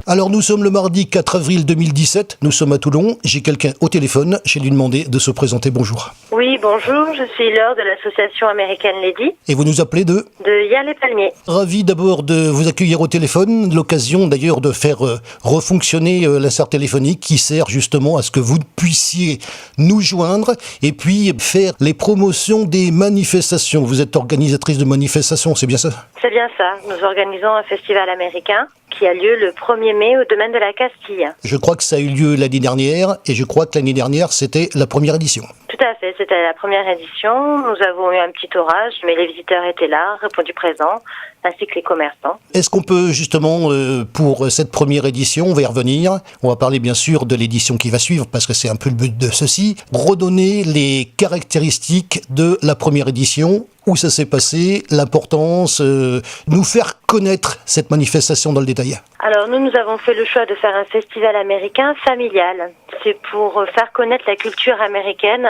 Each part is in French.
Alors nous sommes le mardi 4 avril 2017, nous sommes à Toulon, j'ai quelqu'un au téléphone, j'ai lui demandé de se présenter, bonjour. Oui, bonjour, je suis Laure de l'association American Lady. Et vous nous appelez de Yars-les-Palmiers. Ravi d'abord de vous accueillir au téléphone, l'occasion d'ailleurs de faire refonctionner l'insert téléphonique qui sert justement à ce que vous puissiez nous joindre et puis faire les promotions des manifestations. Vous êtes organisatrice de manifestations, c'est bien ça? C'est bien ça, nous organisons un festival américain qui a lieu le 1er mai au domaine de la Castille. Je crois que ça a eu lieu l'année dernière et je crois que l'année dernière c'était la première édition. Tout à fait, c'était la première édition. Nous avons eu un petit orage, mais les visiteurs étaient là, répondu présent, ainsi que les commerçants. Est-ce qu'on peut justement, pour cette première édition, on va y revenir, on va parler bien sûr de l'édition qui va suivre, parce que c'est un peu le but de ceci, redonner les caractéristiques de la première édition, où ça s'est passé, l'importance, nous faire connaître cette manifestation dans le détail. Alors nous avons fait le choix de faire un festival américain familial. C'est pour faire connaître la culture américaine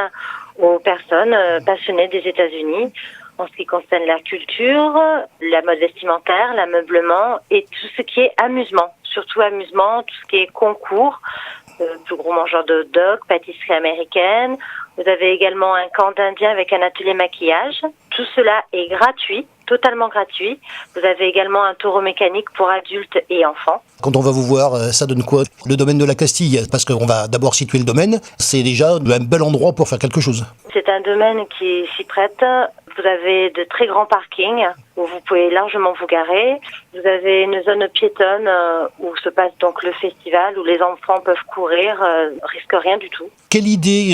aux personnes passionnées des États-Unis en ce qui concerne la culture, la mode vestimentaire, l'ameublement et tout ce qui est amusement. Surtout amusement, tout ce qui est concours, plus gros mangeur de hot dog, pâtisserie américaine. Vous avez également un camp d'Indiens avec un atelier maquillage. Tout cela est gratuit, totalement gratuit. Vous avez également un taureau mécanique pour adultes et enfants. Quand on va vous voir, ça donne quoi? Le domaine de la Castille, parce qu'on va d'abord situer le domaine, c'est déjà un bel endroit pour faire quelque chose. C'est un domaine qui s'y prête. Vous avez de très grands parkings où vous pouvez largement vous garer. Vous avez une zone piétonne où se passe donc le festival, où les enfants peuvent courir, risquent rien du tout. Quelle idée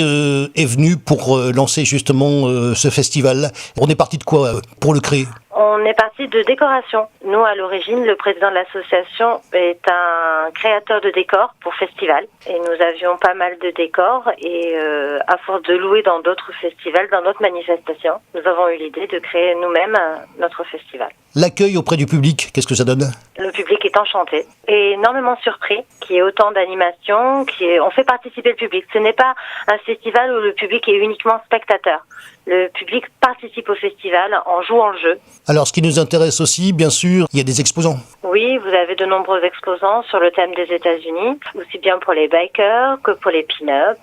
est venue pour lancer justement ce festival? On est parti de quoi pour le créer? On est parti de décoration. Nous, à l'origine, le président de l'association est un créateur de décors pour festival. Et nous avions pas mal de décors et à force de louer dans d'autres festivals, dans d'autres manifestations, nous avons eu l'idée de créer nous-mêmes notre festival. L'accueil auprès du public, qu'est-ce que ça donne? Le public est enchanté et énormément surpris qu'il y ait autant d'animations, on fait participer le public. Ce n'est pas un festival où le public est uniquement spectateur. Le public participe au festival en jouant le jeu. Alors, ce qui nous intéresse aussi, bien sûr, il y a des exposants. Oui, vous avez de nombreux exposants sur le thème des États-Unis, aussi bien pour les bikers que pour les pin-up.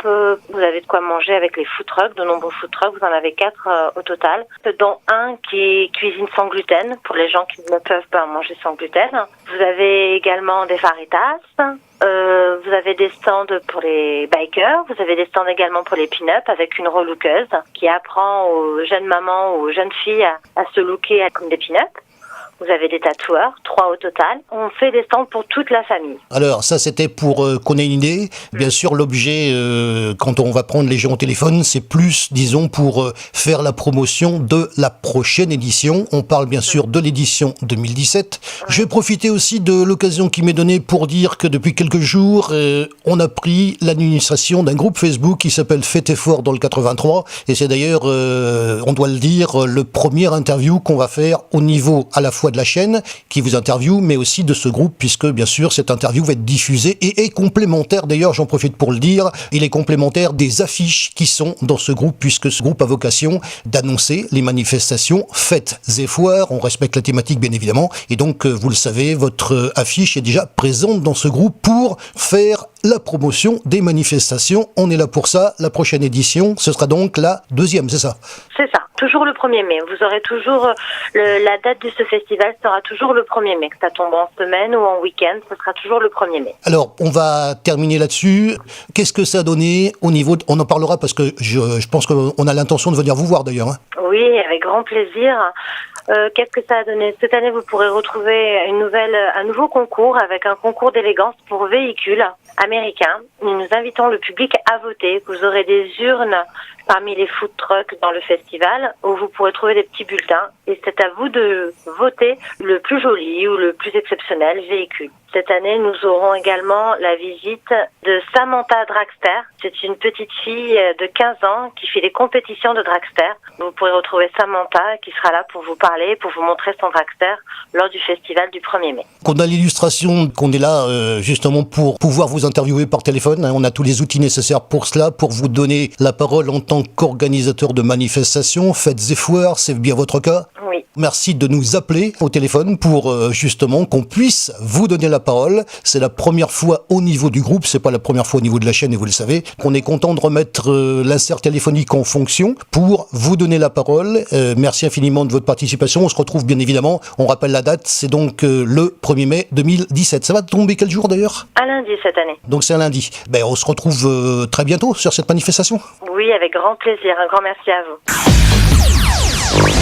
Vous avez de quoi manger avec les food trucks, de nombreux food trucks. Vous en avez 4 au total, dont un qui est cuisine sans gluten pour les gens qui ne peuvent pas manger sans gluten. Vous avez également des faritas. Vous avez des stands pour les bikers, vous avez des stands également pour les pin-up avec une relookeuse qui apprend aux jeunes mamans ou aux jeunes filles à se looker comme des pin-up. Vous avez des tatoueurs, 3 au total. On fait des stands pour toute la famille. Alors ça c'était pour qu'on ait une idée. Bien sûr l'objet, quand on va prendre les gens au téléphone, c'est plus, disons, pour faire la promotion de la prochaine édition. On parle bien sûr de l'édition 2017. Je vais profiter aussi de l'occasion qui m'est donnée pour dire que depuis quelques jours, on a pris l'administration d'un groupe Facebook qui s'appelle Faites Effort dans le 83. Et c'est d'ailleurs, on doit le dire, le premier interview qu'on va faire au niveau à la fois de la chaîne qui vous interviewe, mais aussi de ce groupe, puisque bien sûr cette interview va être diffusée et est complémentaire, d'ailleurs j'en profite pour le dire, il est complémentaire des affiches qui sont dans ce groupe, puisque ce groupe a vocation d'annoncer les manifestations, fêtes et foires, on respecte la thématique bien évidemment, et donc vous le savez, votre affiche est déjà présente dans ce groupe pour faire la promotion des manifestations. On est là pour ça. La prochaine édition, ce sera donc la 2e, c'est ça? C'est ça, toujours le 1er mai. Vous aurez toujours, la date de ce festival sera toujours le 1er mai, que ça tombe en semaine ou en week-end, ce sera toujours le 1er mai. Alors, on va terminer là-dessus. Qu'est-ce que ça a donné au niveau on en parlera parce que je pense qu'on a l'intention de venir vous voir d'ailleurs. Oui, avec grand plaisir. Qu'est-ce que ça a donné? Cette année, vous pourrez retrouver un nouveau concours avec un concours d'élégance pour véhicules américains. Nous invitons le public à voter. Vous aurez des urnes parmi les food trucks dans le festival où vous pourrez trouver des petits bulletins et c'est à vous de voter le plus joli ou le plus exceptionnel véhicule. Cette année, nous aurons également la visite de Samantha Dragster. C'est une petite fille de 15 ans qui fait des compétitions de dragster. Vous pourrez retrouver Samantha qui sera là pour vous parler, pour vous montrer son dragster lors du festival du 1er mai. Qu'on a l'illustration, qu'on est là justement pour pouvoir vous interviewer par téléphone. On a tous les outils nécessaires pour cela, pour vous donner la parole en tant qu'organisateur de manifestations, fêtes et foires, c'est bien votre cas? Oui, Merci de nous appeler au téléphone pour justement qu'on puisse vous donner la parole. C'est la première fois au niveau du groupe, c'est pas la première fois au niveau de la chaîne et vous le savez. On est content de remettre l'insert téléphonique en fonction pour vous donner la parole. Merci infiniment de votre participation. On se retrouve bien évidemment, on rappelle la date, c'est donc le 1er mai 2017. Ça va tomber quel jour d'ailleurs ? Un lundi cette année. Donc c'est un lundi. On se retrouve très bientôt sur cette manifestation. Oui, avec grand plaisir. Un grand merci à vous.